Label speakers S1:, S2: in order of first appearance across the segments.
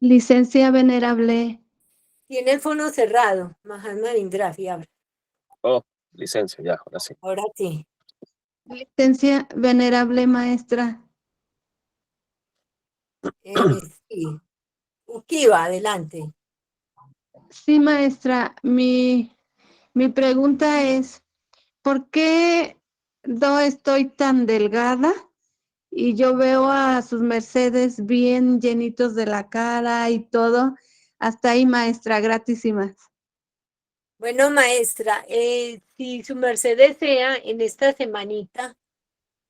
S1: Licencia venerable,
S2: Tiene el fono cerrado, Mahatma Vindrafi, abre.
S3: Oh, licencia, ya, ahora sí.
S2: Ahora sí.
S1: licencia venerable maestra.
S2: Sí. Ukiva, adelante.
S1: Sí, maestra, mi pregunta es, ¿por qué no estoy tan delgada? Y yo veo a sus mercedes bien llenitos de la cara y todo. Hasta ahí, maestra, gratísimas.
S2: Bueno, maestra, si su merced desea, en esta semanita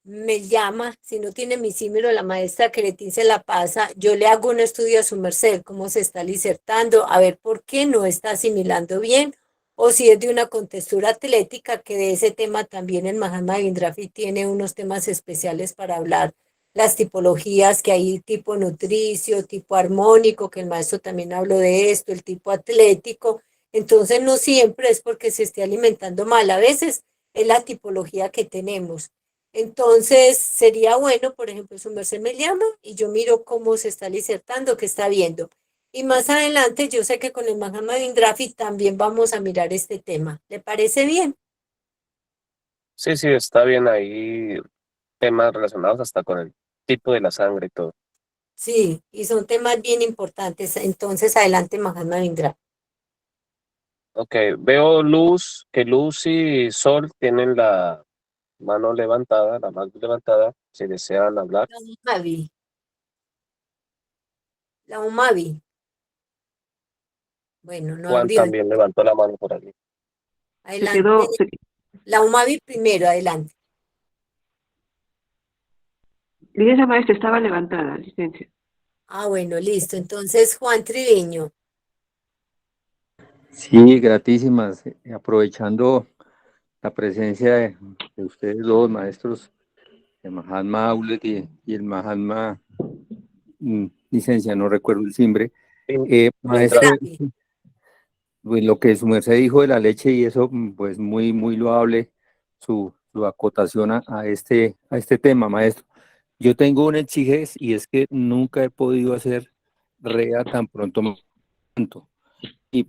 S2: me llama, si no tiene mi símero, la maestra Cretín se la pasa, yo le hago un estudio a su merced, cómo se está disertando, a ver por qué no está asimilando bien, o si es de una contextura atlética, que de ese tema también el Mahatma Vindrafi tiene unos temas especiales para hablar, las tipologías que hay, tipo nutricio, tipo armónico, que el maestro también habló de esto, el tipo atlético, entonces no siempre es porque se esté alimentando mal, a veces es la tipología que tenemos. Entonces, sería bueno, por ejemplo, su merced me llama y yo miro cómo se está disertando, qué está viendo. Y más adelante, yo sé que con el Mahatma Vindrafi también vamos a mirar este tema. ¿Le parece bien?
S3: Sí, sí, está bien ahí temas relacionados hasta con el tipo de la sangre y todo.
S2: Sí, y son temas bien importantes. Entonces, adelante, Mahatma Vindrafi.
S3: Ok, veo que Luz y Sol tienen la mano levantada, la mano levantada, si desean hablar.
S2: La UMAVI, la UMAVI. Bueno, no
S3: Juan
S2: abrió.
S3: también levantó la mano por allí.
S4: Se
S2: Adelante.
S4: quedó, se,
S2: La UMAVI primero, adelante.
S4: licencia maestra estaba levantada, licencia.
S2: Ah, bueno, listo. Entonces, Juan Triviño.
S5: Sí, gratísimas. Aprovechando la presencia de ustedes dos maestros, el Mahatma Aulet y el Mahatma, licencia, no recuerdo el simbre. Maestro,
S2: Vindrafi.
S5: pues lo que su merced dijo de la leche y eso, pues muy, muy loable su acotación a este tema, maestro. Yo tengo una exigez y es que nunca he podido hacer REA tan pronto me levanto.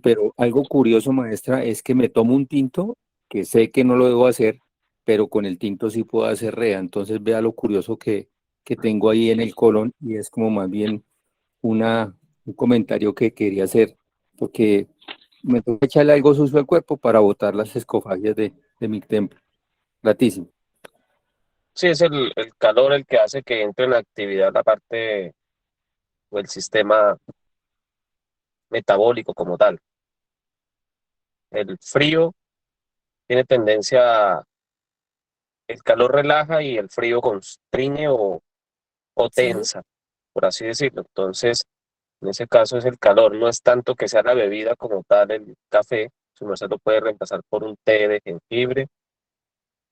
S5: Pero algo curioso, maestra, es que me tomo un tinto, que sé que no lo debo hacer, pero con el tinto sí puedo hacer REA. Entonces vea lo curioso que tengo ahí en el colon y es como más bien un comentario que quería hacer, porque me toca echarle algo sucio al cuerpo para botar las escofagias de mi templo. Gratísimo.
S3: Sí, es el calor el que hace que entre en actividad la parte o el sistema metabólico como tal. El frío tiene tendencia, el calor relaja y el frío constriñe o
S2: Sí.
S3: tensa, por así decirlo. Entonces, en ese caso es el calor, no es tanto que sea la bebida como tal, el café, sino se lo puede reemplazar por un té de jengibre,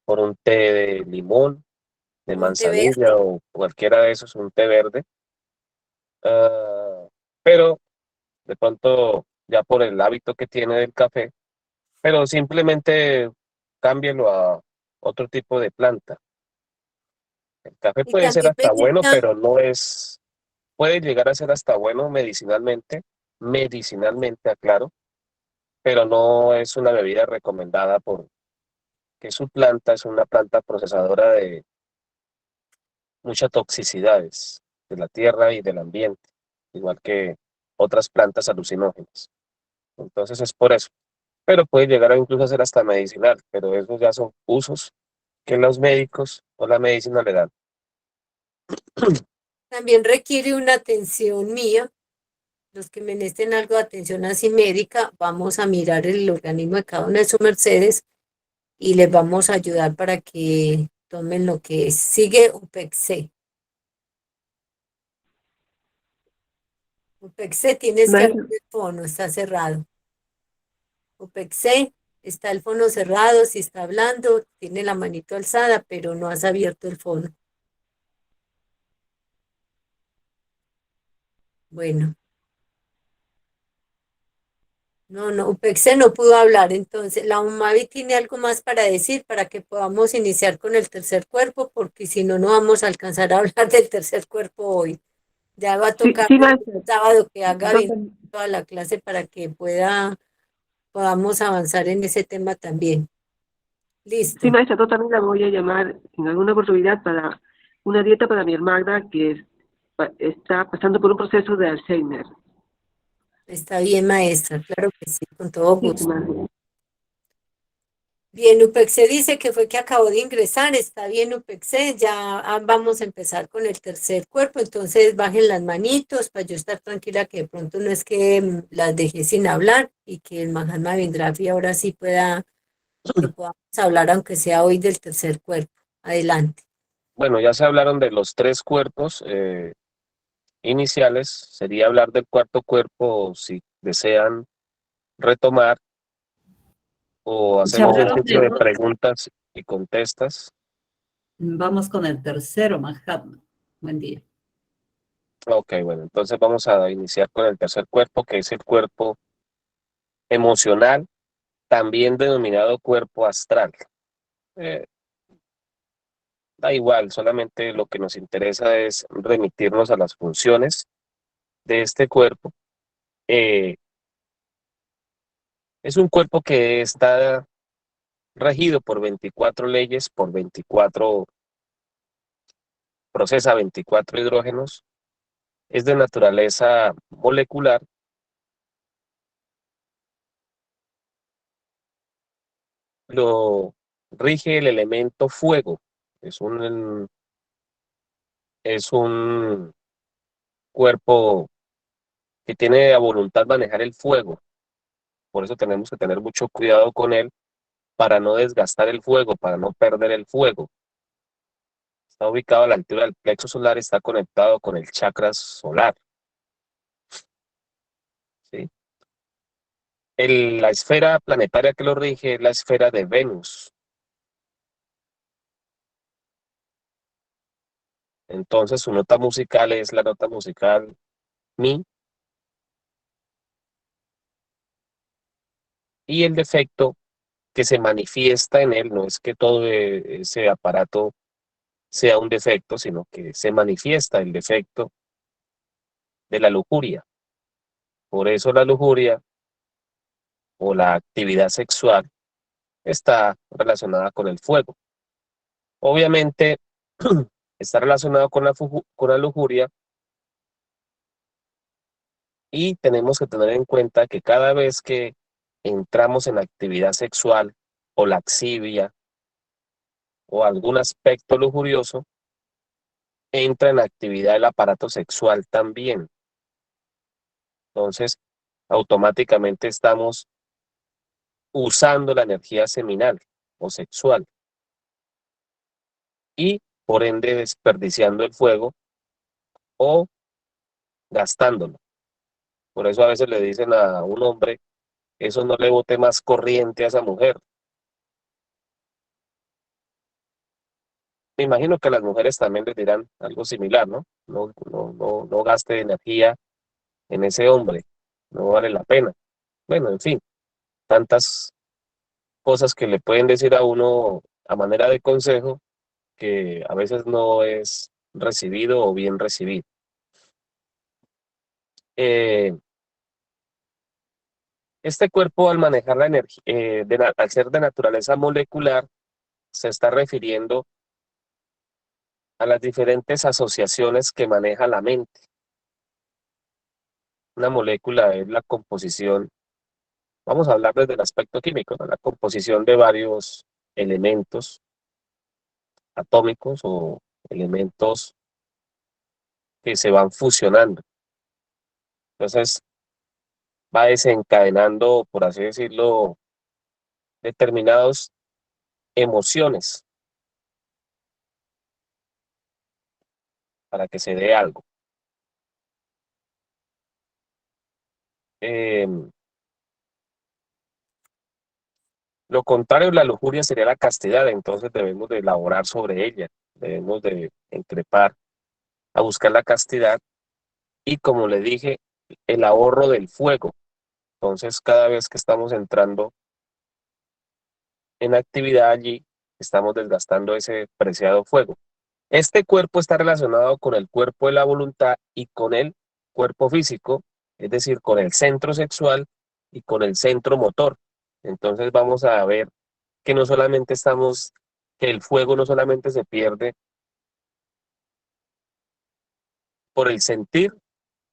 S3: por un té de limón, de
S2: Un té verde.
S3: manzanilla o cualquiera de esos, un té verde. Ah, pero de pronto, ya por el hábito que tiene del café, pero simplemente cámbielo a otro tipo de planta. El café
S2: Y
S3: puede ser
S2: también me
S3: hasta bueno,
S2: queda,
S3: pero no es, puede llegar a ser hasta bueno medicinalmente, aclaro, pero no es una bebida recomendada porque su planta es una planta procesadora de muchas toxicidades de la tierra y del ambiente, igual que otras plantas alucinógenas. Entonces es por eso. Pero puede llegar a incluso a ser hasta medicinal, pero esos ya son usos que los médicos o la medicina le dan.
S2: también requiere una atención mía. Los que me necesiten algo de atención así médica, vamos a mirar el organismo de cada una de sus mercedes y les vamos a ayudar para que tomen lo que es. Sigue UPEC-C. UPEC-C tienes que abrir
S4: Maestra,
S2: el fono, está cerrado. UPEC-C, está el fono cerrado, si está hablando, tiene la manito alzada, pero no has abierto el fono. Bueno, no, UPEC-C no pudo hablar, entonces la UMAVI tiene algo más para decir para que podamos iniciar con el tercer cuerpo, porque si no, no vamos a alcanzar a hablar del tercer cuerpo hoy. Ya va a
S4: Sí,
S2: tocar
S4: sí,
S2: el
S4: maestra.
S2: sábado que haga
S4: Yo
S2: bien toda la clase para que podamos avanzar en ese tema también.
S4: sí,
S2: Listo.
S4: maestra, yo también la voy a llamar en alguna oportunidad para una dieta para mi hermana que está pasando por un proceso de Alzheimer.
S2: Está bien, maestra. Claro que sí, con todo
S4: Sí,
S2: gusto.
S4: maestra.
S2: Bien, UPEXE dice que fue que acabó de ingresar. Está bien, UPEXE. Ya vamos a empezar con el tercer cuerpo. Entonces, bajen las manitos para yo estar tranquila que de pronto no es que las dejé sin hablar y que el Mahatma Bendrafi ahora sí que podamos hablar, aunque sea hoy del tercer cuerpo. Adelante.
S3: Bueno, ya se hablaron de los tres cuerpos iniciales. Sería hablar del cuarto cuerpo si desean retomar o
S6: Se
S3: hacemos un
S6: hablaron
S3: ciclo
S6: de
S3: de
S6: dos.
S3: preguntas y contestas.
S6: Vamos con el tercero, Mahatma. Buen día.
S3: Ok, bueno, entonces vamos a iniciar con el tercer cuerpo, que es el cuerpo emocional, también denominado cuerpo astral. Eh, Da igual, solamente lo que nos interesa es remitirnos a las funciones de este cuerpo. Eh, es un cuerpo que está regido por 24 leyes, procesa 24 hidrógenos, es de naturaleza molecular, lo rige el elemento fuego. Es es un cuerpo que tiene a voluntad manejar el fuego. Por eso tenemos que tener mucho cuidado con él para no desgastar el fuego, para no perder el fuego. Está ubicado a la altura del plexo solar, está conectado con el chakra solar, ¿sí? La esfera planetaria que lo rige es la esfera de Venus. Entonces su nota musical es la nota musical Mi, y el defecto que se manifiesta en él no es que todo ese aparato sea un defecto, sino que se manifiesta el defecto de la lujuria. Por eso la lujuria o la actividad sexual está relacionada con el fuego. Obviamente está relacionado con con la lujuria, y tenemos que tener en cuenta que cada vez que entramos en actividad sexual o laxivia o algún aspecto lujurioso, entra en actividad el aparato sexual también. Entonces, automáticamente estamos usando la energía seminal o sexual y por ende desperdiciando el fuego o gastándolo. Por eso a veces le dicen a un hombre, eso no le bote más corriente a esa mujer. Me imagino que a las mujeres también les dirán algo similar, ¿no? No gaste energía en ese hombre, no vale la pena. Bueno, en fin, tantas cosas que le pueden decir a uno a manera de consejo que a veces no es recibido o bien recibido. Eh, este cuerpo, al manejar la energía, al ser de naturaleza molecular, se está refiriendo a las diferentes asociaciones que maneja la mente. Una molécula es la composición, vamos a hablar desde el aspecto químico, ¿no? La composición de varios elementos atómicos o elementos que se van fusionando. Entonces va desencadenando, por así decirlo, determinadas emociones para que se dé algo. Lo contrario de la lujuria sería la castidad, entonces debemos de elaborar sobre ella, debemos de increpar a buscar la castidad y, como le dije, el ahorro del fuego. Entonces, cada vez que estamos entrando en actividad allí, estamos desgastando ese preciado fuego. Este cuerpo está relacionado con el cuerpo de la voluntad y con el cuerpo físico, es decir, con el centro sexual y con el centro motor. Entonces vamos a ver que no solamente estamos, que el fuego no solamente se pierde por el sentir,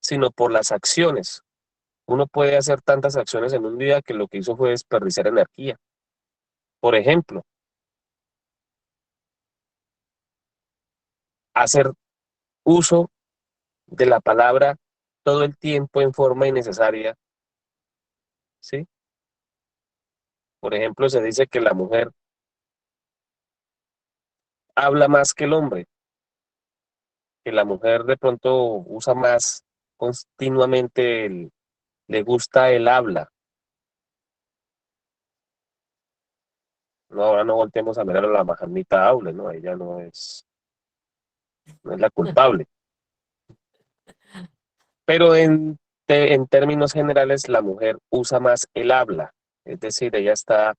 S3: sino por las acciones. Uno puede hacer tantas acciones en un día que lo que hizo fue desperdiciar energía. Por ejemplo, hacer uso de la palabra todo el tiempo en forma innecesaria, ¿sí? Por ejemplo, se dice que la mujer habla más que el hombre, que la mujer de pronto usa más continuamente, le gusta el habla. No, ahora no volteemos a mirar a la majamita hable, ¿no? Ella no es la culpable. Pero en términos generales, la mujer usa más el habla, es decir, ella está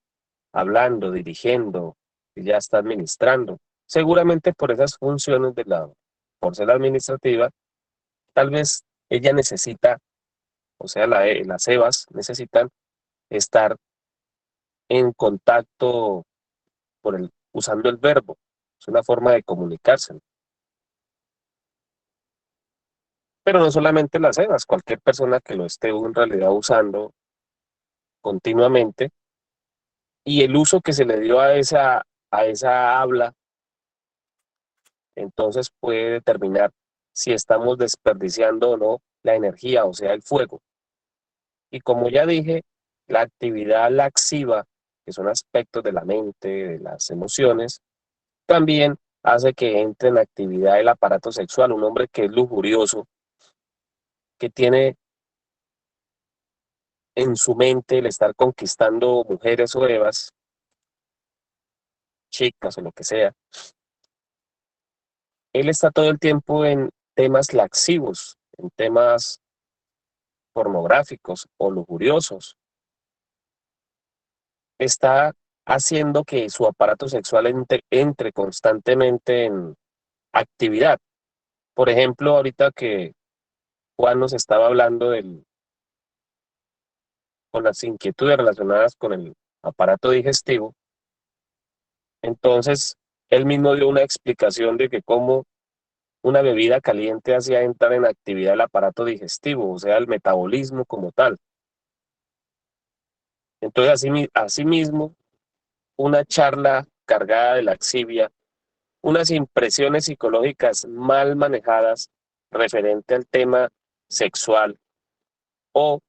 S3: hablando, dirigiendo, ella está administrando. Seguramente por esas funciones por ser administrativa, tal vez ella necesita, o sea, las evas necesitan estar en contacto usando el verbo. Es una forma de comunicarse. Pero no solamente las evas, cualquier persona que lo esté en realidad usando continuamente, y el uso que se le dio a esa habla, entonces puede determinar si estamos desperdiciando o no la energía, o sea, el fuego. Y como ya dije, la actividad laxiva, que son aspectos de la mente, de las emociones, también hace que entre en actividad el aparato sexual. Un hombre que es lujurioso, que tiene en su mente el estar conquistando mujeres o evas, chicas o lo que sea, él está todo el tiempo en temas laxivos, en temas pornográficos o lujuriosos. Está haciendo que su aparato sexual entre constantemente en actividad. Por ejemplo, ahorita que Juan nos estaba hablando con las inquietudes relacionadas con el aparato digestivo, entonces él mismo dio una explicación de que cómo una bebida caliente hacía entrar en actividad el aparato digestivo, o sea, el metabolismo como tal. Entonces, asimismo, una charla cargada de laxivia, unas impresiones psicológicas mal manejadas referente al tema sexual o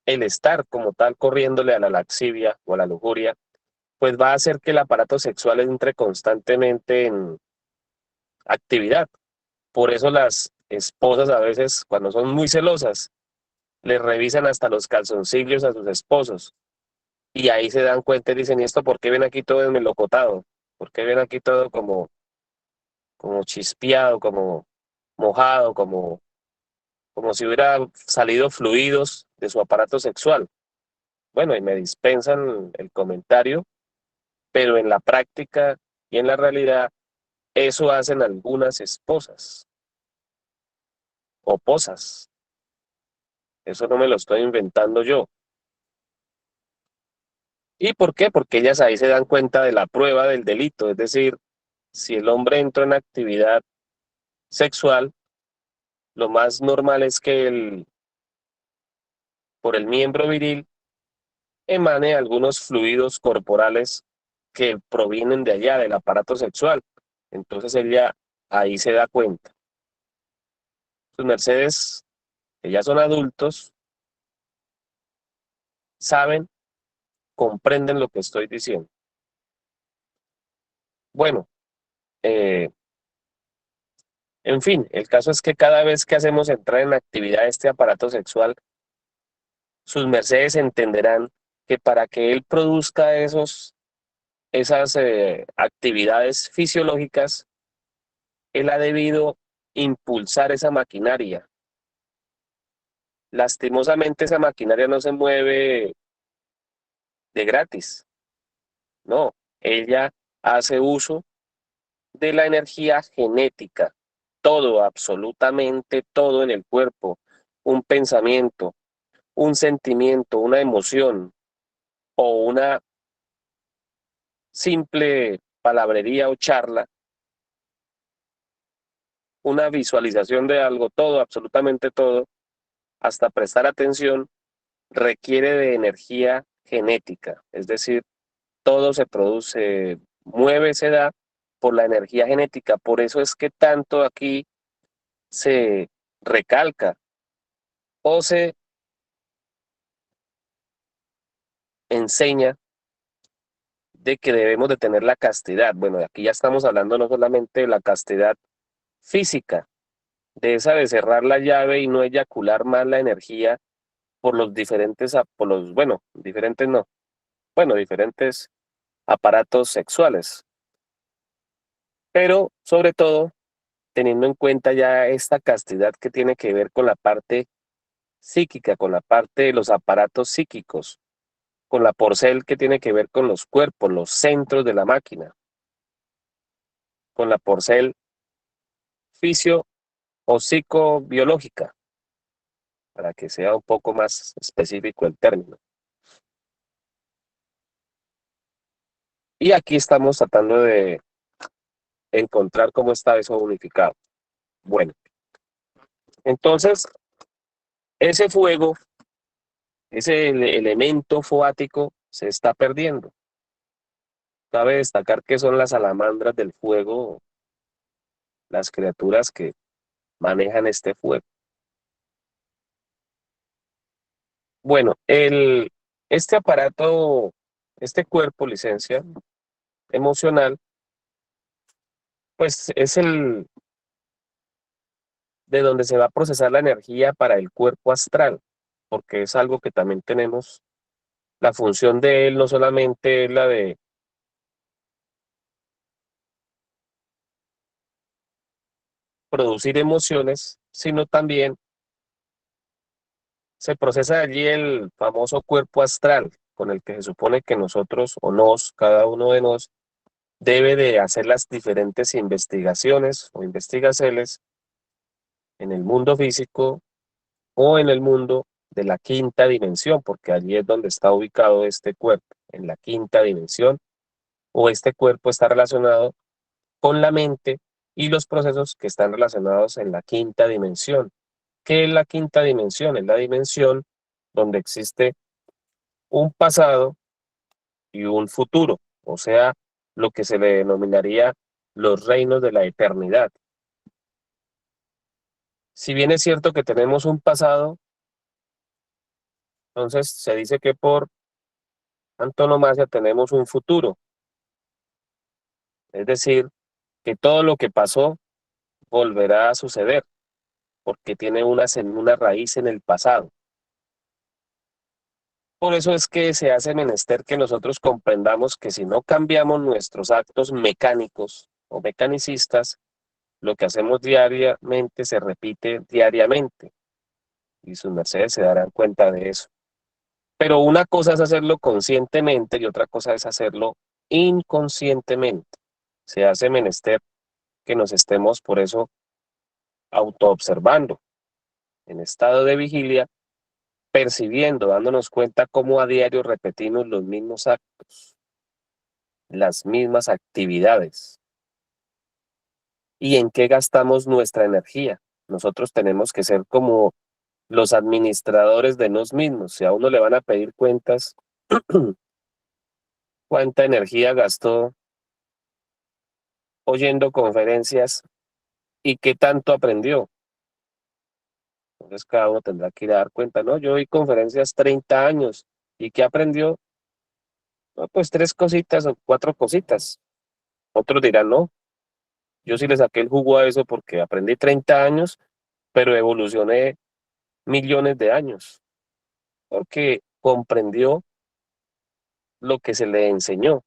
S3: el estar como tal corriéndole a la laxivia o a la lujuria, pues va a hacer que el aparato sexual entre constantemente en actividad. Por eso las esposas a veces, cuando son muy celosas, les revisan hasta los calzoncillos a sus esposos. Y ahí se dan cuenta y dicen, ¿y esto por qué ven aquí todo enmelocotado? ¿Por qué ven aquí todo como chispeado, como mojado, como si hubiera salido fluidos de su aparato sexual? Bueno, y me dispensan el comentario, pero en la práctica y en la realidad, eso hacen algunas esposas o posas. Eso no me lo estoy inventando yo. ¿Y por qué? Porque ellas ahí se dan cuenta de la prueba del delito, es decir, si el hombre entra en actividad sexual, lo más normal es que por el miembro viril emane algunos fluidos corporales que provienen de allá, del aparato sexual. Entonces ella ahí se da cuenta. Sus mercedes, que ya son adultos, saben, comprenden lo que estoy diciendo. Bueno, en fin, el caso es que cada vez que hacemos entrar en actividad este aparato sexual, sus mercedes entenderán que para que él produzca esas actividades fisiológicas, él ha debido impulsar esa maquinaria. Lastimosamente esa maquinaria no se mueve de gratis, no, ella hace uso de la energía genética. Todo, absolutamente todo en el cuerpo, un pensamiento, un sentimiento, una emoción o una simple palabrería o charla, una visualización de algo, todo, absolutamente todo, hasta prestar atención, requiere de energía genética. Es decir, todo se produce, mueve, se da por la energía genética. Por eso es que tanto aquí se recalca o se enseña de que debemos de tener la castidad. Bueno, aquí ya estamos hablando no solamente de la castidad física, de esa de cerrar la llave y no eyacular más la energía por los diferentes, por los, bueno, diferentes no, bueno, diferentes aparatos sexuales, pero sobre todo teniendo en cuenta ya esta castidad que tiene que ver con la parte psíquica, con la parte de los aparatos psíquicos, con la porcel que tiene que ver con los cuerpos, los centros de la máquina, con la porcel fisio o psicobiológica, para que sea un poco más específico el término. Y aquí estamos tratando de encontrar cómo está eso unificado. Bueno, entonces, ese fuego, ese elemento foático se está perdiendo. Cabe destacar que son las salamandras del fuego, las criaturas que manejan este fuego. Bueno, este aparato, este cuerpo, licencia emocional, pues es el de donde se va a procesar la energía para el cuerpo astral, porque es algo que también tenemos. La función de él no solamente es la de producir emociones, sino también se procesa allí el famoso cuerpo astral, con el que se supone que nosotros o nos, cada uno de nos, debe de hacer las diferentes investigaciones o investigaciones en el mundo físico o en el mundo de la quinta dimensión, porque allí es donde está ubicado este cuerpo, en la quinta dimensión, o este cuerpo está relacionado con la mente y los procesos que están relacionados en la quinta dimensión. ¿Qué es la quinta dimensión? Es la dimensión donde existe un pasado y un futuro, o sea, lo que se le denominaría los reinos de la eternidad. Si bien es cierto que tenemos un pasado, entonces se dice que por antonomasia tenemos un futuro, es decir, que todo lo que pasó volverá a suceder, porque tiene una raíz en el pasado. Por eso es que se hace menester que nosotros comprendamos que si no cambiamos nuestros actos mecánicos o mecanicistas, lo que hacemos diariamente se repite diariamente, y sus mercedes se darán cuenta de eso. Pero una cosa es hacerlo conscientemente y otra cosa es hacerlo inconscientemente. Se hace menester que nos estemos por eso autoobservando, en estado de vigilia, percibiendo, dándonos cuenta cómo a diario repetimos los mismos actos, las mismas actividades y en qué gastamos nuestra energía. Nosotros tenemos que ser como los administradores de nos mismos. Si a uno le van a pedir cuentas, cuánta energía gastó oyendo conferencias y qué tanto aprendió. Entonces cada uno tendrá que ir a dar cuenta, ¿no? Yo oí conferencias 30 años y ¿qué aprendió? No, pues 3 cositas o 4 cositas. Otros dirán, no, yo sí le saqué el jugo a eso porque aprendí 30 años, pero evolucioné millones de años, porque comprendió lo que se le enseñó.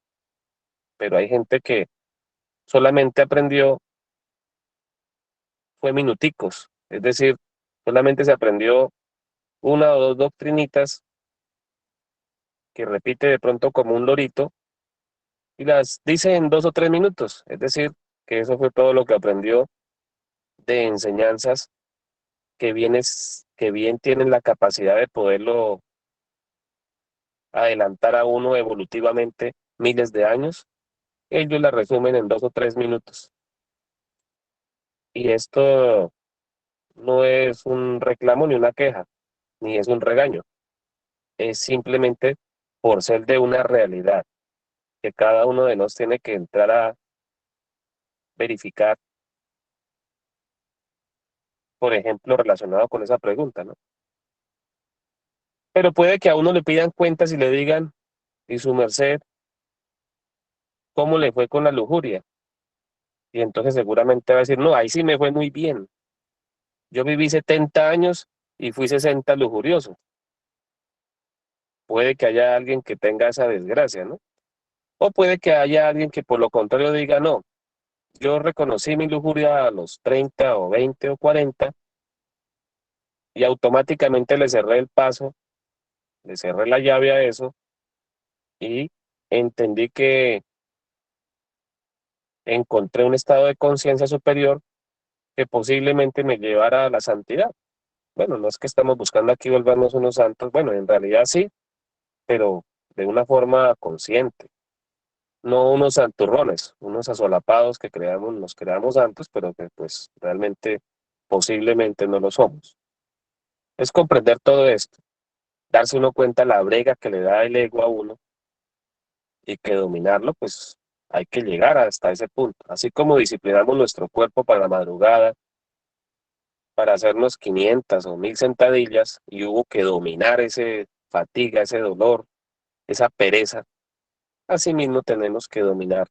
S3: Pero hay gente que solamente aprendió, fue minuticos, es decir, solamente se aprendió una o dos doctrinitas que repite de pronto como un lorito, y las dice en 2 o 3 minutos. Es decir, que eso fue todo lo que aprendió de enseñanzas que bien tienen la capacidad de poderlo adelantar a uno evolutivamente miles de años. Ellos la resumen en 2 o 3 minutos. Y esto no es un reclamo ni una queja, ni es un regaño. Es simplemente por ser de una realidad que cada uno de nos tiene que entrar a verificar, por ejemplo, relacionado con esa pregunta, ¿no? Pero puede que a uno le pidan cuentas y le digan, y su merced, ¿cómo le fue con la lujuria? Y entonces seguramente va a decir, no, ahí sí me fue muy bien. Yo viví 70 años y fui 60 lujurioso. Puede que haya alguien que tenga esa desgracia, ¿no? O puede que haya alguien que por lo contrario diga, no, yo reconocí mi lujuria a los 30 o 20 o 40 y automáticamente le cerré el paso, le cerré la llave a eso y entendí que encontré un estado de conciencia superior que posiblemente me llevara a la santidad. Bueno, no es que estamos buscando aquí volvernos unos santos, bueno, en realidad sí, pero de una forma consciente, no unos santurrones, unos asolapados que creamos, nos creamos santos, pero que pues realmente posiblemente no lo somos. Es comprender todo esto, darse uno cuenta la brega que le da el ego a uno y que dominarlo, pues hay que llegar hasta ese punto. Así como disciplinamos nuestro cuerpo para la madrugada, para hacernos 500 o 1000 sentadillas y hubo que dominar ese fatiga, ese dolor, esa pereza. Asimismo tenemos que dominar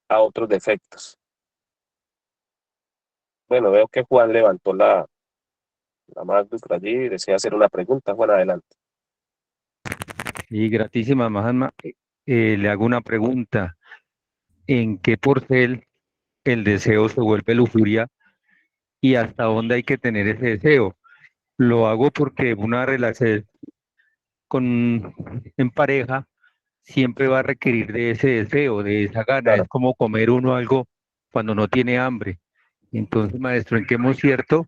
S3: a otros defectos. Bueno, veo que Juan levantó la mano por allí y desea hacer una pregunta. Juan, adelante.
S5: Y gratísima, Mahatma, le hago una pregunta. ¿En qué porcel el deseo se vuelve lujuria y hasta dónde hay que tener ese deseo? Lo hago porque una relación con, en pareja siempre va a requerir de ese deseo, de esa gana.
S3: Claro,
S5: Es como comer uno algo cuando no tiene hambre. Entonces, maestro, ¿en qué cierto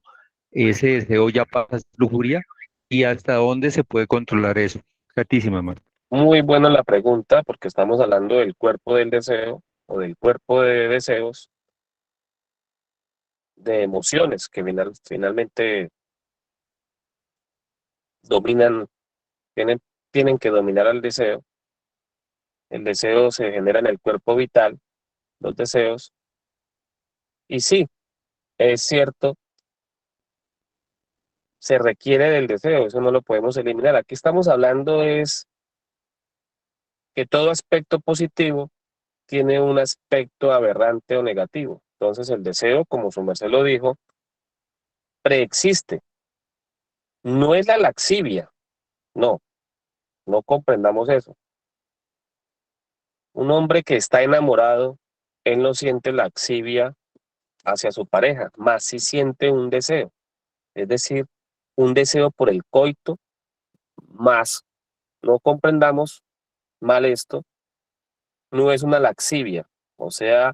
S5: ese deseo ya pasa a ser lujuria y hasta dónde se puede controlar eso? Gratísima, maestro.
S3: muy buena la pregunta porque estamos hablando del cuerpo del deseo o del cuerpo de deseos, de emociones que finalmente dominan, tienen, tienen que dominar al deseo. El deseo se genera en el cuerpo vital, los deseos. Y sí, es cierto, se requiere del deseo, eso no lo podemos eliminar. Aquí estamos hablando es que todo aspecto positivo tiene un aspecto aberrante o negativo. Entonces el deseo, como su merced lo dijo, preexiste. No es la laxivia, no, no comprendamos eso. Un hombre que está enamorado, él no siente laxivia hacia su pareja, más sí siente un deseo, es decir, un deseo por el coito, más no comprendamos mal esto, no es una laxivia, o sea,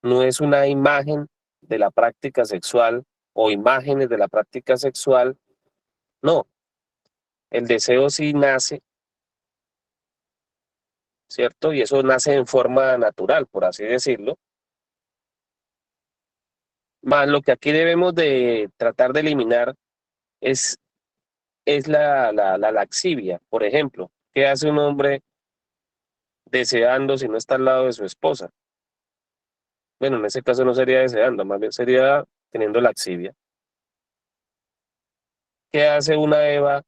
S3: no es una imagen de la práctica sexual o imágenes de la práctica sexual, no, el deseo sí nace, ¿cierto? Y eso nace en forma natural, por así decirlo, más lo que aquí debemos de tratar de eliminar es, es la laxivia, por ejemplo, ¿qué hace un hombre deseando si no está al lado de su esposa? Bueno, en ese caso no sería deseando, más bien sería teniendo laxivia. ¿Qué hace una Eva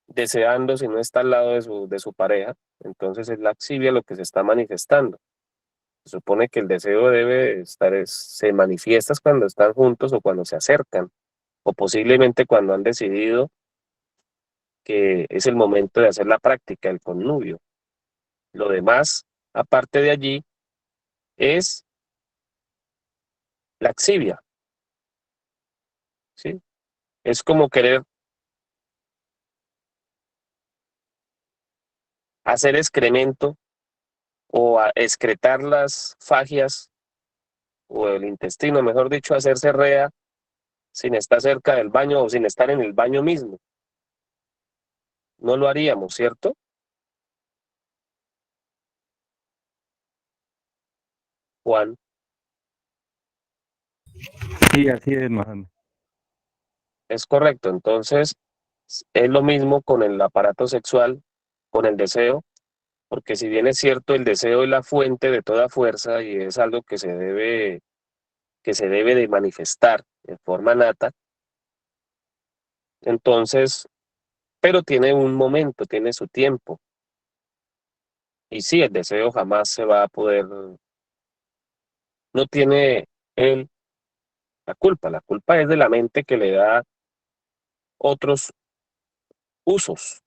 S3: deseando si no está al lado de su pareja? Entonces es laxivia lo que se está manifestando. Se supone que el deseo debe estar, se manifiesta cuando están juntos o cuando se acercan, o posiblemente cuando han decidido que es el momento de hacer la práctica, el connubio. Lo demás, aparte de allí, es laxivia, ¿sí? Es como querer hacer excremento o a excretar las fagias o el intestino, mejor dicho, hacerse rea sin estar cerca del baño o sin estar en el baño mismo. No lo haríamos, ¿cierto? Juan,
S5: Sí, así es, Mahatma.
S3: es correcto. Entonces, es lo mismo con el aparato sexual, con el deseo, porque si bien es cierto, el deseo es la fuente de toda fuerza y es algo que se debe de manifestar de forma nata, entonces, pero tiene un momento, tiene su tiempo. Y sí, el deseo jamás se va a poder, no tiene él la culpa es de la mente que le da otros usos.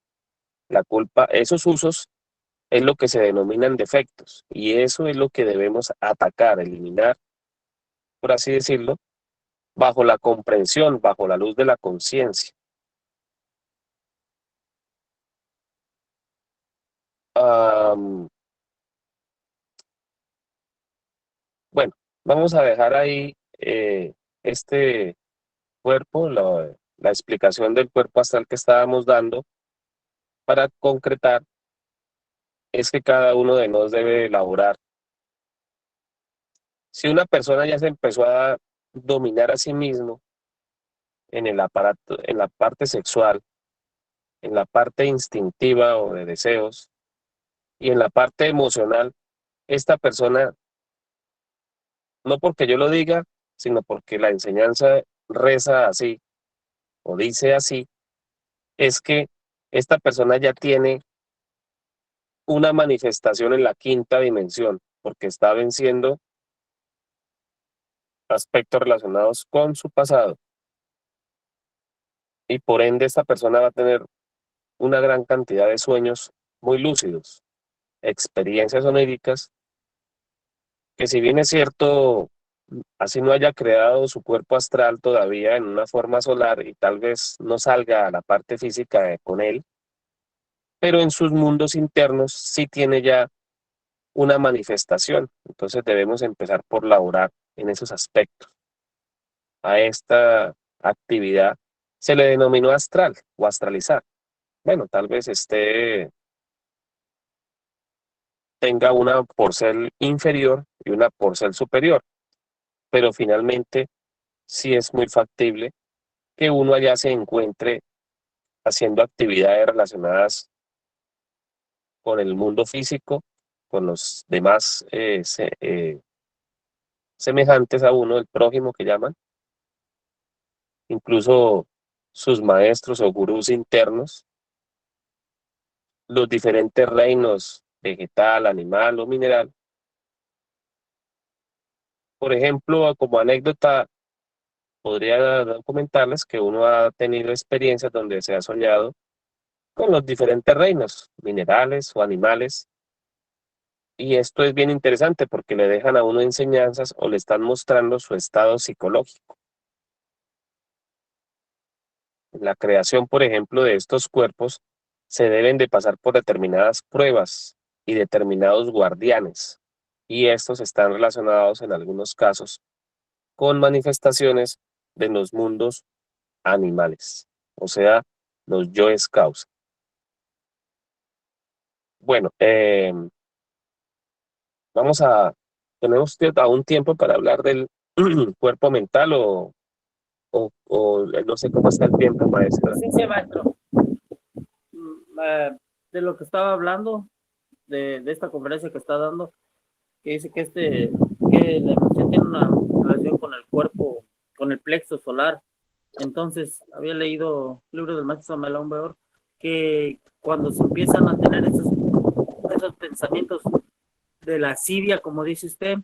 S3: La culpa, esos usos es lo que se denominan defectos y eso es lo que debemos atacar, eliminar, por así decirlo, bajo la comprensión, bajo la luz de la conciencia. Am, bueno, vamos a dejar ahí este cuerpo, la explicación del cuerpo astral que estábamos dando para concretar es que cada uno de nosotros debe elaborar. Si una persona ya se empezó a dominar a sí mismo en el aparato, en la parte sexual, en la parte instintiva o de deseos y en la parte emocional, esta persona, no porque yo lo diga, sino porque la enseñanza reza así o dice así, es que esta persona ya tiene una manifestación en la quinta dimensión, porque está venciendo aspectos relacionados con su pasado. Y por ende esta persona va a tener una gran cantidad de sueños muy lúcidos, experiencias oníricas, que si bien es cierto, así no haya creado su cuerpo astral todavía en una forma solar y tal vez no salga a la parte física con él, pero en sus mundos internos sí tiene ya una manifestación. Entonces debemos empezar por laborar en esos aspectos. A esta actividad se le denominó astral o astralizar. Bueno, tal vez tenga una porcel inferior y una porcel superior, pero finalmente sí es muy factible que uno allá se encuentre haciendo actividades relacionadas con el mundo físico, con los demás semejantes a uno, el prójimo que llaman, incluso sus maestros o gurús internos, los diferentes reinos vegetal, animal o mineral. Por ejemplo, como anécdota, podría comentarles que uno ha tenido experiencias donde se ha soñado con los diferentes reinos, minerales o animales, y esto es bien interesante porque le dejan a uno enseñanzas o le están mostrando su estado psicológico. En la creación, por ejemplo, de estos cuerpos, se deben de pasar por determinadas pruebas y determinados guardianes, y estos están relacionados en algunos casos con manifestaciones de los mundos animales, o sea, los yoes causa. Bueno, tenemos aún tiempo para hablar del cuerpo mental o no sé cómo está el tiempo, maestra.
S7: Sí, sí, maestro. De lo que estaba hablando, de esta conferencia que está dando, que dice que la emoción tiene una relación con el cuerpo, con el plexo solar. Entonces, había leído el libro del maestro Samuel Aumbeor, que cuando se empiezan a tener esos pensamientos de lascivia, como dice usted,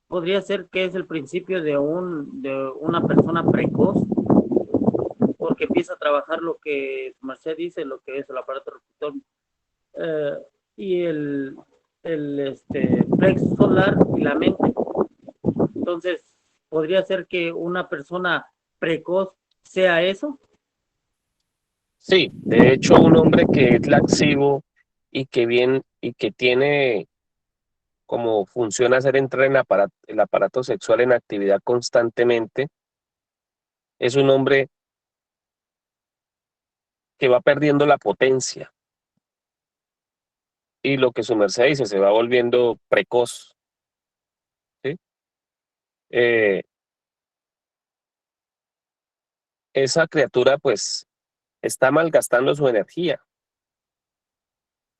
S7: podría ser que es el principio de una persona precoz, porque empieza a trabajar lo que Merced dice, lo que es el aparato reproductor, y el plexo solar y la mente. Entonces, podría ser que una persona precoz sea eso.
S3: Sí, de hecho, un hombre que es laxivo y que bien y que tiene como función hacer entrar en el aparato sexual en actividad constantemente, es un hombre que va perdiendo la potencia y lo que su merced dice, se va volviendo precoz, ¿sí? Eh, esa criatura pues está malgastando su energía,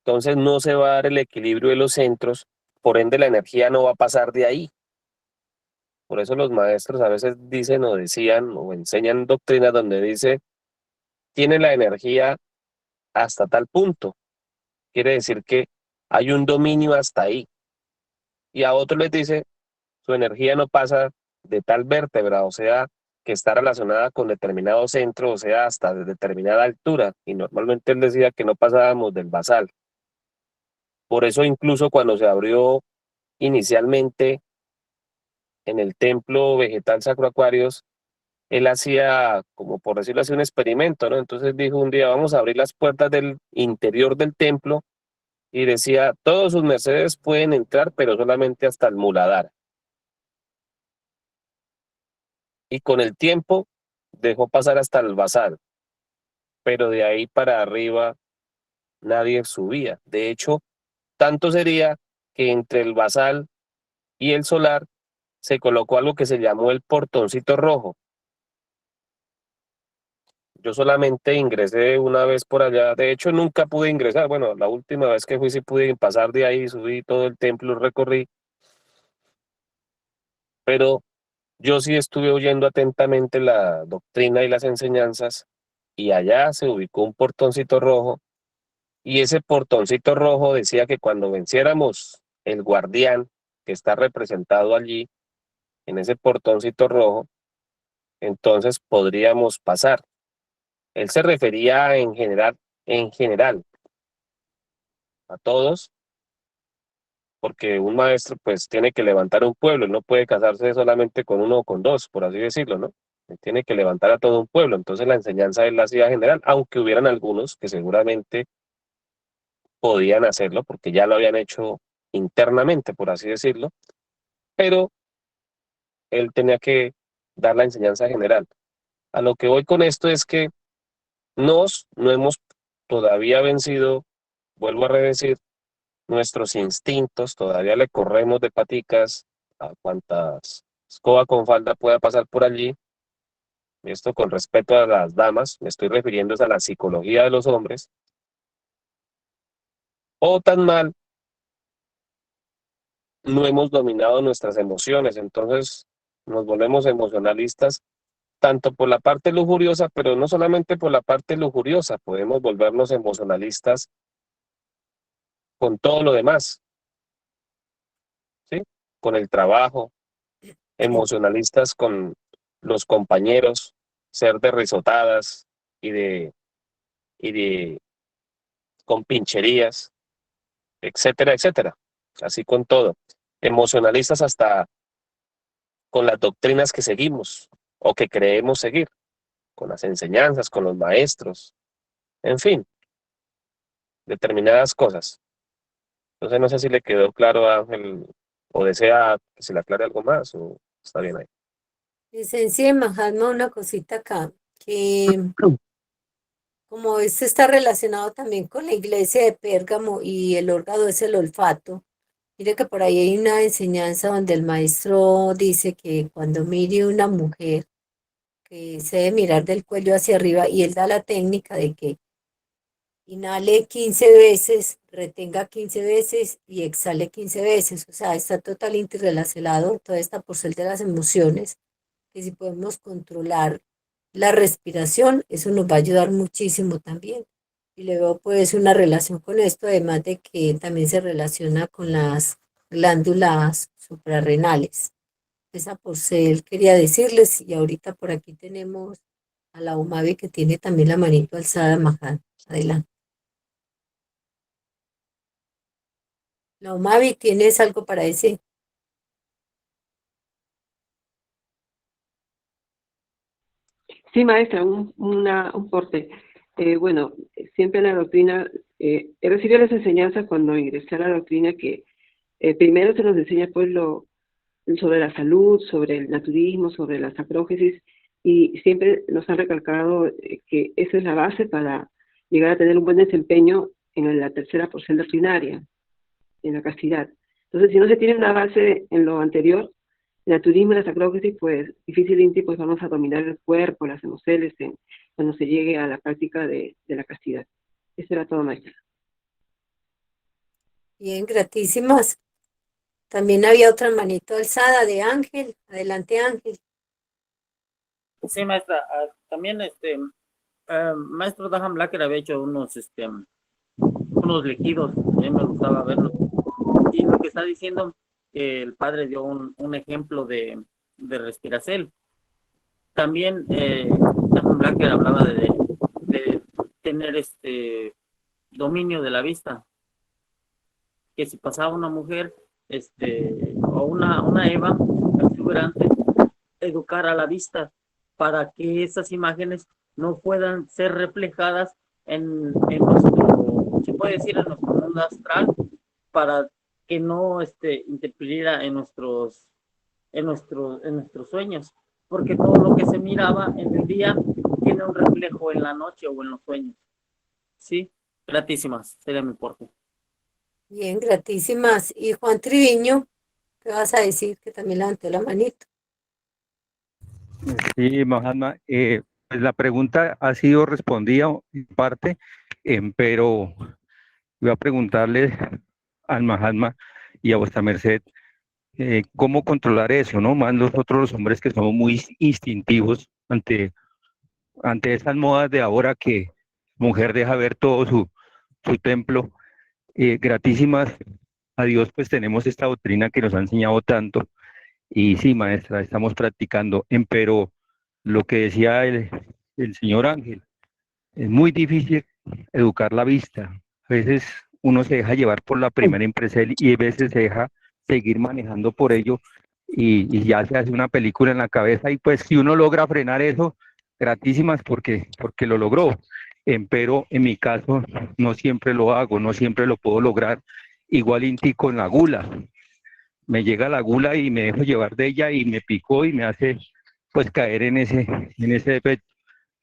S3: entonces no se va a dar el equilibrio de los centros, por ende la energía no va a pasar de ahí. Por eso los maestros a veces dicen o decían o enseñan doctrinas donde dice, tiene la energía hasta tal punto. Quiere decir que hay un dominio hasta ahí. Y a otros les dice, su energía no pasa de tal vértebra, o sea, que está relacionada con determinado centro, o sea, hasta de determinada altura. Y normalmente él decía que no pasábamos del basal. Por eso incluso cuando se abrió inicialmente en el templo vegetal Sacro Aquarius, él hacía, como por decirlo así, un experimento, ¿no? Entonces dijo un día, vamos a abrir las puertas del interior del templo y decía, todos sus mercedes pueden entrar, pero solamente hasta el muladar. Y con el tiempo dejó pasar hasta el basal, pero de ahí para arriba nadie subía. De hecho, tanto sería que entre el basal y el solar se colocó algo que se llamó el portoncito rojo. Yo solamente ingresé una vez por allá, de hecho nunca pude ingresar, bueno, la última vez que fui sí pude pasar de ahí, subí todo el templo, recorrí, pero yo sí estuve oyendo atentamente la doctrina y las enseñanzas y allá se ubicó un portoncito rojo y ese portoncito rojo decía que cuando venciéramos el guardián que está representado allí en ese portoncito rojo, entonces podríamos pasar. Él se refería en general a todos, porque un maestro pues tiene que levantar un pueblo, él no puede casarse solamente con uno o con dos, por así decirlo, ¿no? Él tiene que levantar a todo un pueblo, entonces la enseñanza él la hacía general, aunque hubieran algunos que seguramente podían hacerlo, porque ya lo habían hecho internamente, por así decirlo, pero él tenía que dar la enseñanza general. A lo que voy con esto es que no hemos todavía vencido, vuelvo a redecir, nuestros instintos, todavía le corremos de paticas a cuantas escoba con falda pueda pasar por allí. Esto con respeto a las damas, me estoy refiriendo a la psicología de los hombres. O tan mal, no hemos dominado nuestras emociones, entonces nos volvemos emocionalistas tanto por la parte lujuriosa, pero no solamente por la parte lujuriosa, podemos volvernos emocionalistas con todo lo demás, ¿sí? Con el trabajo, emocionalistas con los compañeros, ser de risotadas y de con pincherías, etcétera, etcétera. Así con todo. Emocionalistas hasta con las doctrinas que seguimos o que creemos seguir, con las enseñanzas, con los maestros, en fin, determinadas cosas. Entonces no sé si le quedó claro a Ángel o desea que se le aclare algo más o está bien ahí.
S2: Licencia Mahatma, una cosita acá, que como esto está relacionado también con la iglesia de Pérgamo y el órgano es el olfato. Mire que por ahí hay una enseñanza donde el maestro dice que cuando mire una mujer, que se debe mirar del cuello hacia arriba y él da la técnica de que inhale 15 veces, retenga 15 veces y exhale 15 veces. O sea, está totalmente relacionado toda esta porción de las emociones, que si podemos controlar la respiración, eso nos va a ayudar muchísimo también. Y le veo pues una relación con esto, además de que también se relaciona con las glándulas suprarrenales. Esa por ser quería decirles, y ahorita por aquí tenemos a la Umavi que tiene también la manito alzada, Majad. Adelante. La Umavi, ¿tienes algo para decir?
S4: Sí, maestra, un corte. Bueno, siempre en la doctrina Recibí las enseñanzas cuando ingresé a la doctrina que primero se nos enseña pues sobre la salud, sobre el naturismo, sobre la sacrógesis, y siempre nos han recalcado que esa es la base para llegar a tener un buen desempeño en la tercera porción doctrinaria, en la castidad. Entonces, si no se tiene una base en lo anterior, el naturismo y la sacrógesis, pues difícilmente pues, vamos a dominar el cuerpo, las emociones, cuando se llegue a la práctica de la castidad. Eso era todo, maestra.
S2: Bien, gratísimas. También había otra manito alzada de Ángel. Adelante, Ángel.
S7: Sí, maestra, también maestro Daham Blacker había hecho unos líquidos, a mí me gustaba verlos. Y lo que está diciendo, que el padre dio un ejemplo de Respiracel. También Daham Blacker hablaba de tener dominio de la vista, que si pasaba una mujer o una Eva exuberante, educar a la vista para que esas imágenes no puedan ser reflejadas en nuestro, se puede decir, en nuestro mundo astral, para que no interfiriera en nuestros sueños, porque todo lo que se miraba en el día tiene un reflejo en la noche o en los sueños. Sí, gratísimas, sería mi porte.
S2: Bien, gratísimas. Y Juan Triviño, ¿qué vas a decir? Que también levantó la manito.
S5: Sí, Mahatma, pues la pregunta ha sido respondida en parte, pero voy a preguntarle al Mahatma y a vuestra merced cómo controlar eso, ¿no? Más nosotros los hombres que somos muy instintivos ante esas modas de ahora que mujer deja ver todo su templo. Gratísimas a Dios, pues tenemos esta doctrina que nos ha enseñado tanto. Y sí, maestra, estamos practicando, pero lo que decía el señor Ángel, es muy difícil educar la vista. A veces uno se deja llevar por la primera impresión y a veces se deja seguir manejando por ello y ya se hace una película en la cabeza y pues si uno logra frenar eso, gratísimas porque lo logró. Pero en mi caso no siempre lo hago, no siempre lo puedo lograr. Igual Inti con la gula. Me llega la gula y me dejo llevar de ella y me picó y me hace pues caer en ese defecto.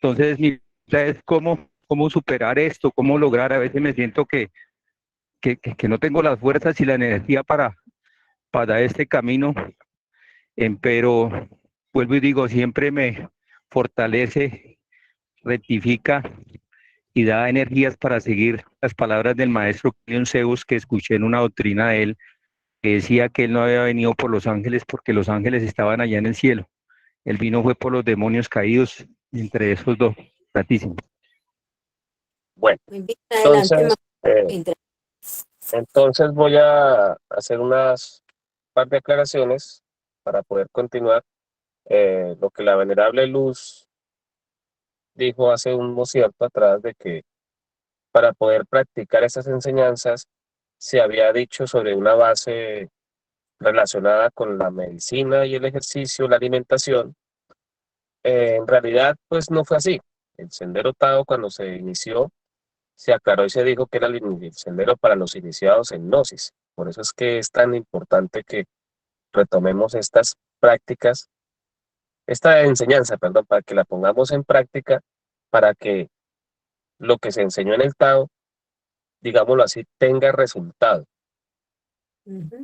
S5: Entonces mi pregunta es cómo superar esto, cómo lograr, a veces me siento que no tengo las fuerzas y la energía para este camino, pero vuelvo y digo, siempre me fortalece, rectifica y da energías para seguir las palabras del maestro Leon Zeus que escuché en una doctrina de él, que decía que él no había venido por los ángeles porque los ángeles estaban allá en el cielo. Él vino fue por los demonios caídos, entre esos dos. Gratísimo.
S3: Bueno,
S2: Muy bien, adelante.
S3: entonces voy a hacer unas par de aclaraciones para poder continuar. Lo que la venerable Luz dijo hace un cierto atrás de que para poder practicar esas enseñanzas se había dicho sobre una base relacionada con la medicina y el ejercicio, la alimentación. En realidad, pues no fue así. El Sendero Tao, cuando se inició, se aclaró y se dijo que era el sendero para los iniciados en Gnosis. Por eso es que es tan importante que retomemos estas prácticas, esta enseñanza, perdón, para que la pongamos en práctica, para que lo que se enseñó en el Tao, digámoslo así, tenga resultado.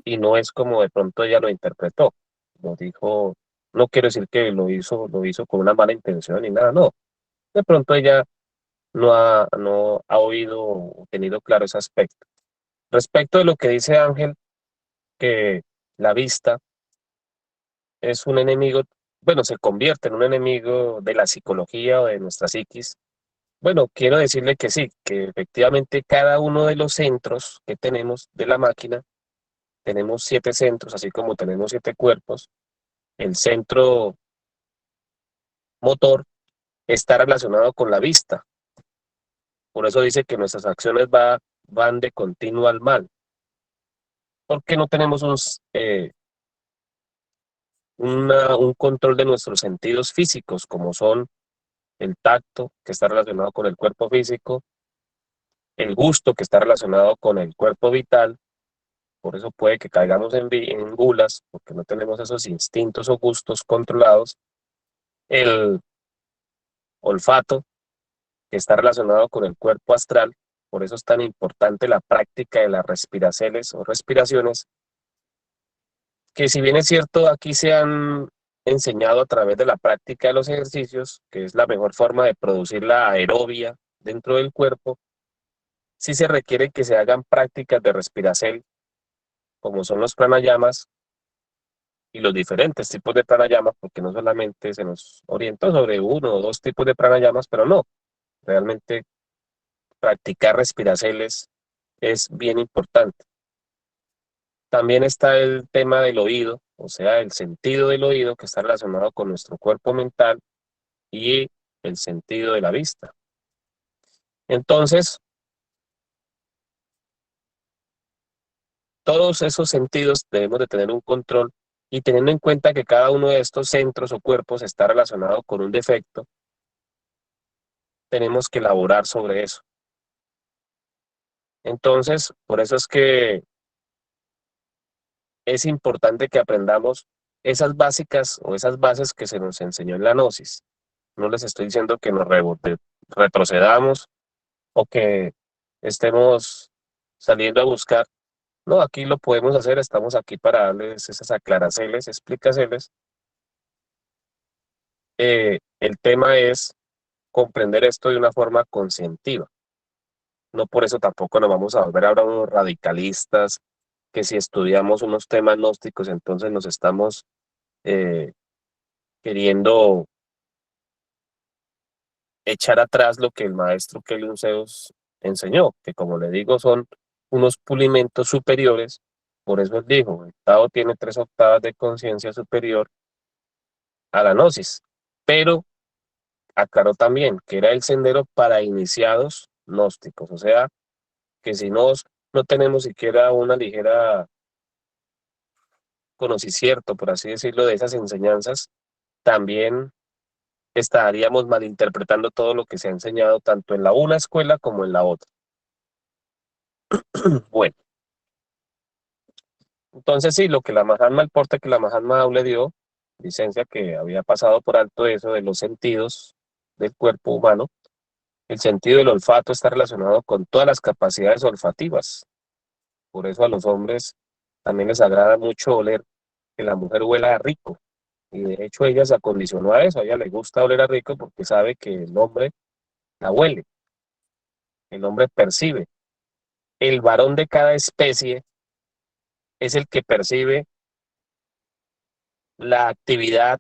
S3: Y no es como de pronto ella lo interpretó. Lo dijo, no quiero decir que lo hizo con una mala intención ni nada, no. De pronto ella no ha oído o tenido claro ese aspecto. Respecto de lo que dice Ángel, que la vista es un enemigo, bueno, se convierte en un enemigo de la psicología o de nuestra psiquis. Bueno, quiero decirle que sí, que efectivamente cada uno de los centros que tenemos de la máquina, tenemos 7 centros, así como tenemos 7 cuerpos. El centro motor está relacionado con la vista. Por eso dice que nuestras acciones van de continuo al mal. Porque no tenemos un control de nuestros sentidos físicos, como son el tacto, que está relacionado con el cuerpo físico, el gusto que está relacionado con el cuerpo vital, por eso puede que caigamos en gulas, porque no tenemos esos instintos o gustos controlados, el olfato, que está relacionado con el cuerpo astral, por eso es tan importante la práctica de las respiraciones o respiraciones, que si bien es cierto, aquí se han enseñado a través de la práctica de los ejercicios, que es la mejor forma de producir la aerobia dentro del cuerpo, sí se requiere que se hagan prácticas de respiración, como son los pranayamas y los diferentes tipos de pranayamas, porque no solamente se nos orientó sobre uno o dos tipos de pranayamas, pero no, realmente practicar respiraciones es bien importante. También está el tema del oído, o sea, el sentido del oído que está relacionado con nuestro cuerpo mental y el sentido de la vista. Entonces, todos esos sentidos debemos de tener un control y teniendo en cuenta que cada uno de estos centros o cuerpos está relacionado con un defecto, tenemos que elaborar sobre eso. Entonces, por eso es que es importante que aprendamos esas básicas o esas bases que se nos enseñó en la gnosis. No les estoy diciendo que nos retrocedamos o que estemos saliendo a buscar. No, aquí lo podemos hacer, estamos aquí para darles esas aclaraciones, explicaciones. El tema es comprender esto de una forma conscientiva. No por eso tampoco nos vamos a volver ahora unos radicalistas, que si estudiamos unos temas gnósticos, entonces nos estamos queriendo echar atrás lo que el maestro Kelly Zeus enseñó, que como le digo son unos pulimentos superiores, por eso él dijo, el Tao tiene 3 octavas de conciencia superior a la gnosis, pero aclaró también que era el sendero para iniciados gnósticos, o sea, que si no tenemos siquiera una ligera conocimiento, por así decirlo, de esas enseñanzas, también estaríamos malinterpretando todo lo que se ha enseñado tanto en la una escuela como en la otra. Bueno, entonces sí, lo que la Mahatma, el porte que la Mahatma le dio, licencia que había pasado por alto eso de los sentidos del cuerpo humano, el sentido del olfato está relacionado con todas las capacidades olfativas. Por eso a los hombres también les agrada mucho oler que la mujer huela rico. Y de hecho ella se acondicionó a eso, a ella le gusta oler a rico porque sabe que el hombre la huele, el hombre percibe. El varón de cada especie es el que percibe la actividad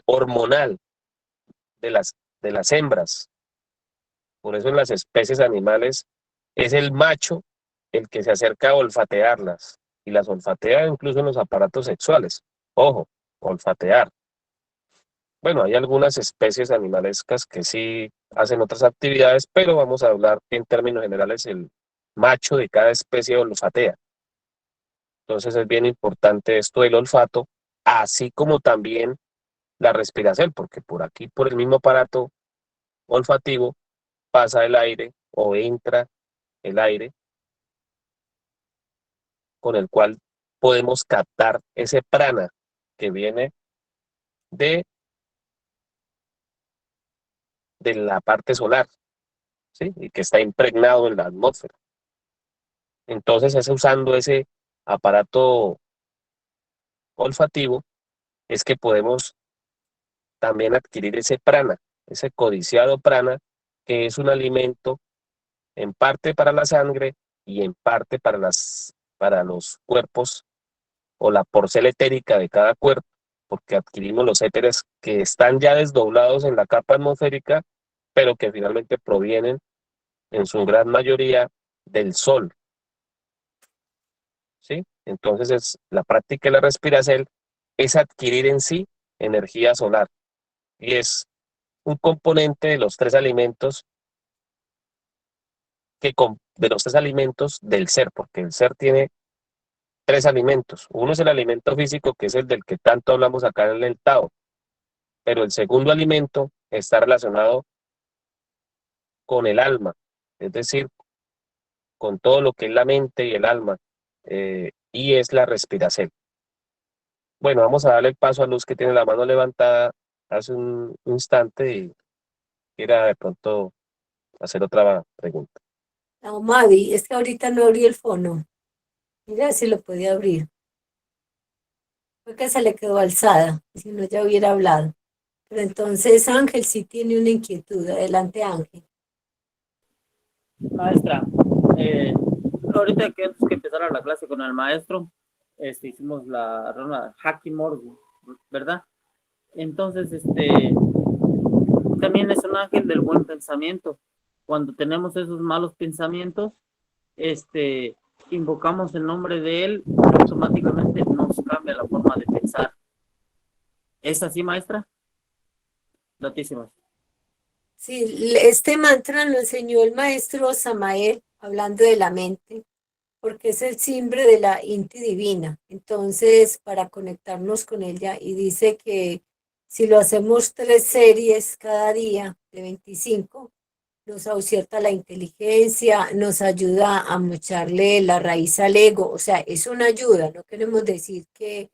S3: hormonal de las hembras. Por eso en las especies animales es el macho el que se acerca a olfatearlas y las olfatea incluso en los aparatos sexuales. Ojo, olfatear. Bueno, hay algunas especies animalescas que sí hacen otras actividades, pero vamos a hablar en términos generales, el macho de cada especie olfatea. Entonces es bien importante esto del olfato, así como también la respiración, porque por aquí, por el mismo aparato olfativo, pasa el aire o entra el aire con el cual podemos captar ese prana que viene de, de la parte solar, ¿sí? Y que está impregnado en la atmósfera. Entonces es usando ese aparato olfativo es que podemos también adquirir ese prana, ese codiciado prana, que es un alimento en parte para la sangre y en parte para los cuerpos o la porcela etérica de cada cuerpo, porque adquirimos los éteres que están ya desdoblados en la capa atmosférica, pero que finalmente provienen en su gran mayoría del sol, ¿sí? Entonces la práctica de la respiración es adquirir en sí energía solar y es un componente de los 3 alimentos de los 3 alimentos del ser, porque el ser tiene 3 alimentos. Uno es el alimento físico, que es el del que tanto hablamos acá en el Tao, pero el segundo alimento está relacionado con el alma, es decir, con todo lo que es la mente y el alma, y es la respiración. Bueno, vamos a darle el paso a Luz, que tiene la mano levantada hace un instante y quiera de pronto hacer otra pregunta.
S2: No, Mavi, es que ahorita no abrí el fono. Mira si lo podía abrir. Fue que se le quedó alzada, si no ya hubiera hablado. Pero entonces Ángel sí tiene una inquietud. Adelante, Ángel.
S7: Maestra, ahorita que antes que empezara la clase con el maestro, hicimos la ronda Haki Morgu, ¿verdad? Entonces, también es un ángel del buen pensamiento. Cuando tenemos esos malos pensamientos, invocamos el nombre de él, automáticamente nos cambia la forma de pensar. ¿Es así, maestra? Gratísimas.
S2: Sí, este mantra lo enseñó el maestro Samael, hablando de la mente, porque es el simbre de la Inti divina. Entonces, para conectarnos con ella, y dice que si lo hacemos 3 series cada día de 25, nos aucierta la inteligencia, nos ayuda a mocharle la raíz al ego, o sea, es una ayuda, no queremos decir que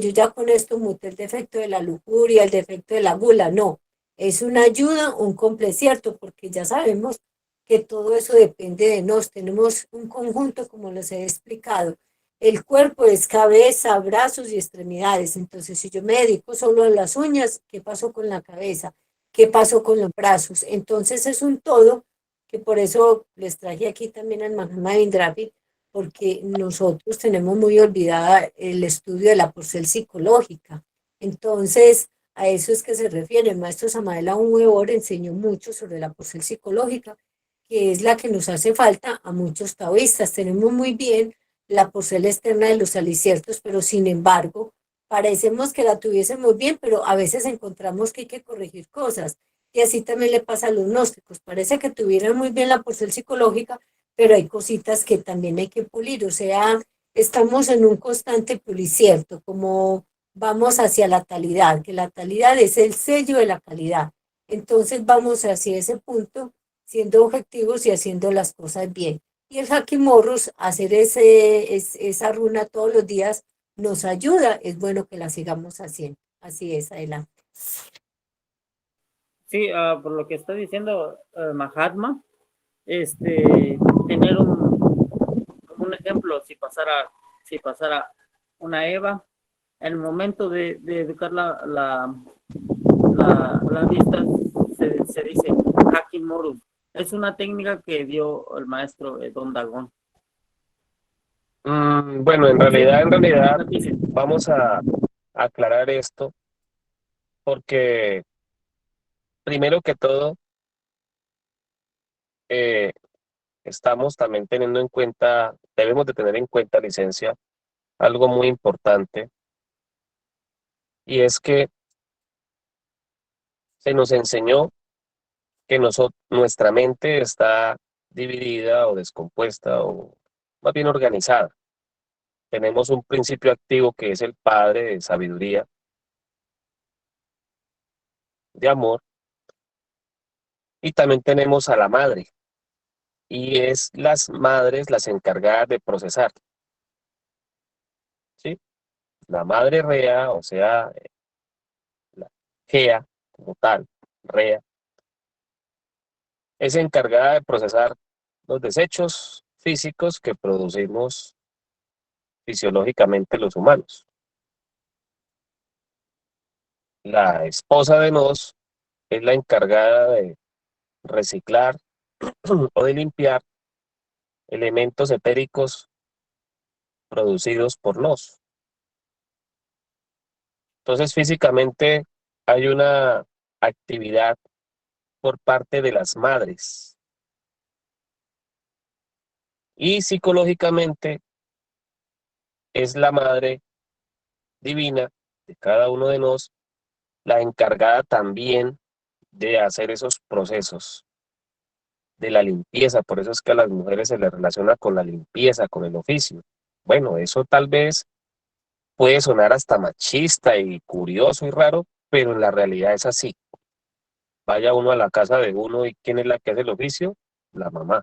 S2: yo ya con esto mute el defecto de la lujuria, el defecto de la gula, no, es una ayuda, un cierto, porque ya sabemos que todo eso depende de nos, tenemos un conjunto, como les he explicado, el cuerpo es cabeza, brazos y extremidades, entonces si yo me dedico solo a las uñas, ¿qué pasó con la cabeza? ¿Qué pasó con los brazos? Entonces es un todo, que por eso les traje aquí también al Mahatma Bindrapi, porque nosotros tenemos muy olvidada el estudio de la porcel psicológica. Entonces, a eso es que se refiere. El maestro Samael Aun enseñó mucho sobre la porcel psicológica, que es la que nos hace falta a muchos taoístas. Tenemos muy bien la porcel externa de los aliciertos, pero sin embargo, parecemos que la tuviésemos bien, pero a veces encontramos que hay que corregir cosas. Y así también le pasa a los gnósticos. Parece que tuvieran muy bien la porcel psicológica, pero hay cositas que también hay que pulir. O sea, estamos en un constante pulicierto, como vamos hacia la talidad, que la talidad es el sello de la calidad. Entonces vamos hacia ese punto, siendo objetivos y haciendo las cosas bien. Y el Hakimorros, hacer esa runa todos los días, nos ayuda, es bueno que la sigamos haciendo. Así es, adelante.
S7: Sí, por lo que está diciendo Mahatma, tener un ejemplo, si pasara una Eva, en el momento de educar la vista, se dice Haki Moru. Es una técnica que dio el maestro Don Dagón.
S3: Bueno, en realidad, vamos a aclarar esto, porque primero que todo, estamos también teniendo en cuenta, debemos de tener en cuenta, licencia, algo muy importante, y es que se nos enseñó que nuestra mente está dividida o descompuesta o más bien organizada. Tenemos un principio activo que es el padre de sabiduría, de amor, y también tenemos a la madre, y es las madres las encargadas de procesar, ¿sí? La madre Rea, o sea, la Gea como tal, Rea, es encargada de procesar los desechos físicos que producimos fisiológicamente los humanos. La esposa de Nos es la encargada de reciclar o de limpiar elementos etéricos producidos por Nos. Entonces, físicamente hay una actividad por parte de las madres. Y psicológicamente es la madre divina de cada uno de nosotros la encargada también de hacer esos procesos de la limpieza. Por eso es que a las mujeres se les relaciona con la limpieza, con el oficio. Bueno, eso tal vez puede sonar hasta machista y curioso y raro, pero en la realidad es así. vaya uno a la casa de uno y ¿quién es la que hace el oficio? La mamá.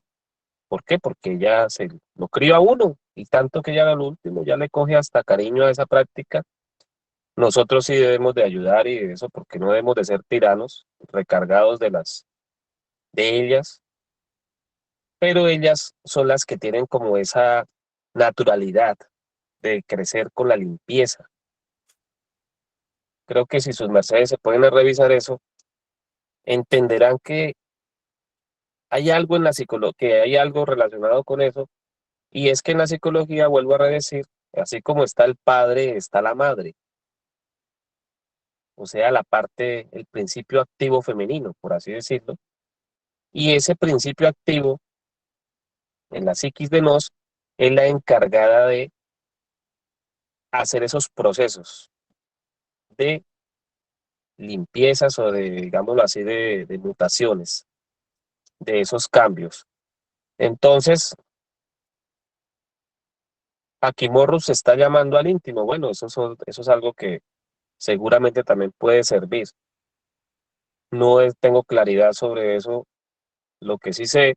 S3: ¿Por qué? Porque ella se lo crió a uno y tanto que ya al último ya le coge hasta cariño a esa práctica. Nosotros sí debemos de ayudar y de eso porque no debemos de ser tiranos, recargados de ellas, pero ellas son las que tienen como esa naturalidad de crecer con la limpieza. Creo que si sus mercedes se pueden revisar eso, entenderán que hay algo en la psicología, que hay algo relacionado con eso, y es que en la psicología, vuelvo a decir, así como está el padre, está la madre, o sea, la parte, el principio activo femenino, por así decirlo, y ese principio activo en la psiquis de nos es la encargada de hacer esos procesos de limpiezas o de, digámoslo así, de mutaciones, de esos cambios. Entonces, aquí Morrus se está llamando al íntimo. Bueno, eso es algo que seguramente también puede servir. Tengo claridad sobre eso. Lo que sí sé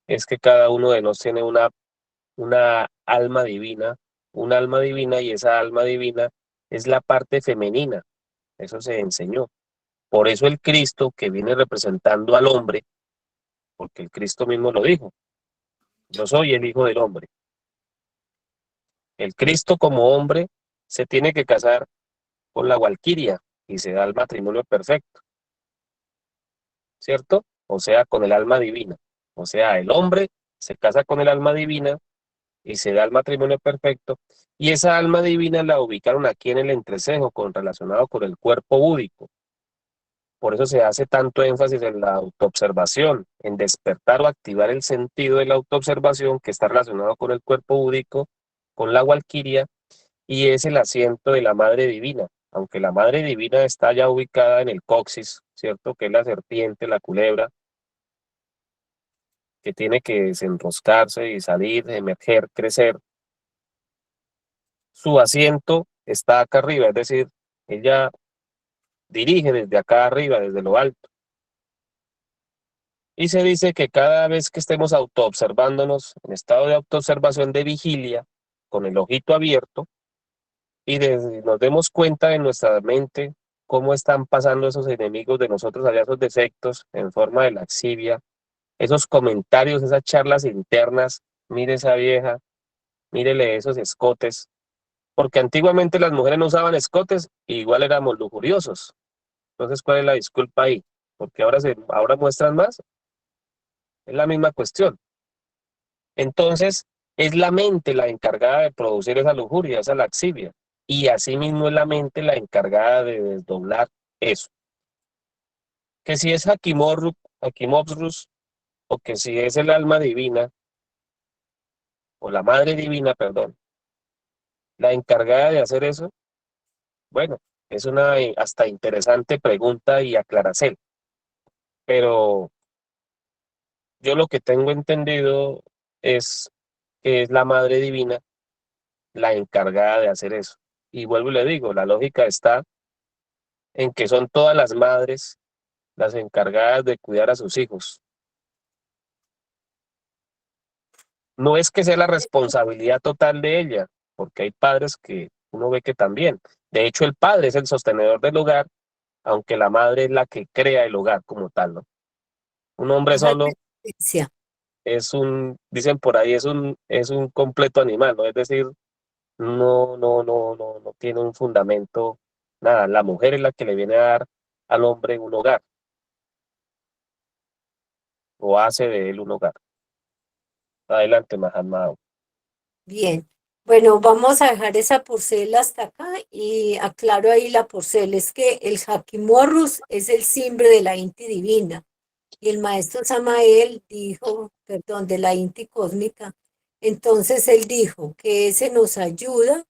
S3: es que cada uno de nos tiene una alma divina y esa alma divina es la parte femenina. Eso se enseñó. Por eso el Cristo que viene representando al hombre, porque el Cristo mismo lo dijo, yo soy el Hijo del Hombre. El Cristo como hombre se tiene que casar con la Walquiria y se da el matrimonio perfecto, ¿cierto? O sea, con el alma divina. O sea, el hombre se casa con el alma divina y se da el matrimonio perfecto, y esa alma divina la ubicaron aquí en el entrecejo, relacionado con el cuerpo búdico. Por eso se hace tanto énfasis en la autoobservación, en despertar o activar el sentido de la autoobservación que está relacionado con el cuerpo búdico, con la Walquiria, y es el asiento de la Madre Divina, aunque la Madre Divina está ya ubicada en el coxis, ¿cierto? Que es la serpiente, la culebra, que tiene que desenroscarse y salir, emerger, crecer. Su asiento está acá arriba, es decir, ella dirige desde acá arriba, desde lo alto. Y se dice que cada vez que estemos autoobservándonos, en estado de autoobservación de vigilia, con el ojito abierto, y nos demos cuenta en nuestra mente cómo están pasando esos enemigos de nosotros allá, esos defectos en forma de laxivia, esos comentarios, esas charlas internas, mire esa vieja, mírele esos escotes, porque antiguamente las mujeres no usaban escotes y igual éramos lujuriosos. Entonces, ¿cuál es la disculpa ahí? Porque ahora muestran más, es la misma cuestión. Entonces, es la mente la encargada de producir esa lujuria, esa laxivia, y asimismo es la mente la encargada de desdoblar eso. Que si es Hakimorrus, o que si es el alma divina, o la madre divina, perdón, la encargada de hacer eso, bueno, es una hasta interesante pregunta y aclaración. Pero yo lo que tengo entendido es que es la madre divina la encargada de hacer eso. Y vuelvo y le digo, la lógica está en que son todas las madres las encargadas de cuidar a sus hijos. No es que sea la responsabilidad total de ella, porque hay padres que uno ve que también. De hecho, el padre es el sostenedor del hogar, aunque la madre es la que crea el hogar como tal, ¿no? Un hombre
S2: Una
S3: solo
S2: advertencia.
S3: dicen por ahí, es un completo animal, ¿no? Es decir, no tiene un fundamento, nada. La mujer es la que le viene a dar al hombre un hogar, o hace de él un hogar. Adelante, Mahatma.
S2: Bien, bueno, vamos a dejar esa porcel hasta acá y aclaro ahí la porcel. Es que el Hakimorrus es el simbre de la Inti divina y el maestro Samael dijo, perdón, de la Inti cósmica. Entonces él dijo que ese nos ayuda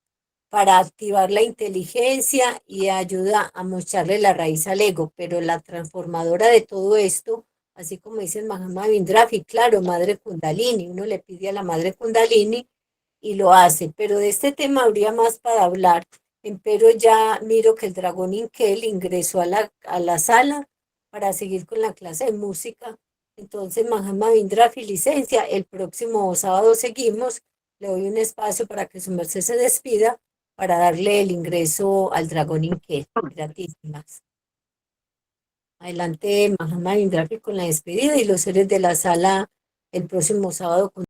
S2: para activar la inteligencia y ayuda a mostrarle la raíz al ego, pero la transformadora de todo esto, así como dice el Mahatma Vindrafi, claro, Madre Kundalini, uno le pide a la Madre Kundalini y lo hace, pero de este tema habría más para hablar, pero ya miro que el dragón Inkel ingresó a la sala para seguir con la clase de música. Entonces, Mahatma Vindrafi, licencia, el próximo sábado seguimos. Le doy un espacio para que su merced se despida para darle el ingreso al Dragón Inquieto. Gratísimas. Adelante, Mahatma Vindrafi, con la despedida y los seres de la sala el próximo sábado.